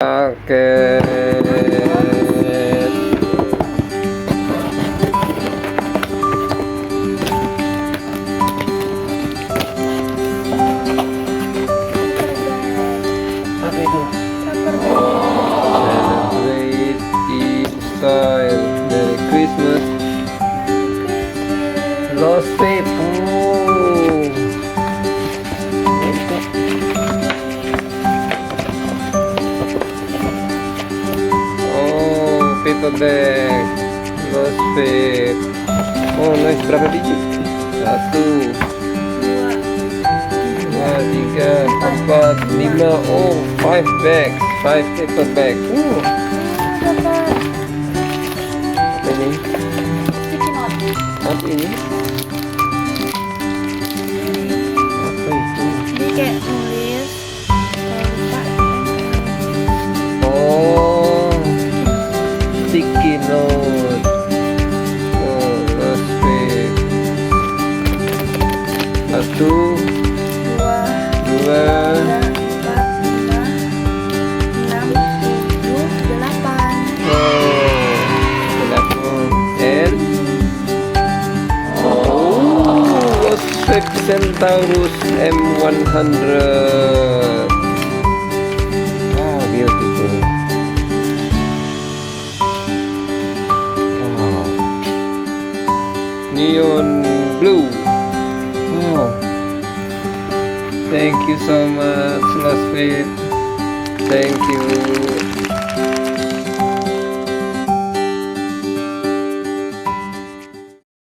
Apa itu? Celebrate in style. Merry Christmas. Lost faith. Paper bag. Lost faith. Oh nice, berapa biji? 1, 2, 3, 4, 5. Oh 5 bags, 5 paper bag. Apa ini? Apa ini? Apa itu? Jadi kayak nulis kalau lupa Oh, sticky note. Oh, lost faith. 1, 2, 2, 3, 4, 5, 6, 7, 8. telepon and Lost Faith Centaurus M100. Wow, beautiful. Wow. Neon blue. Wow. Thank you so much, Lost Faith. Thank you.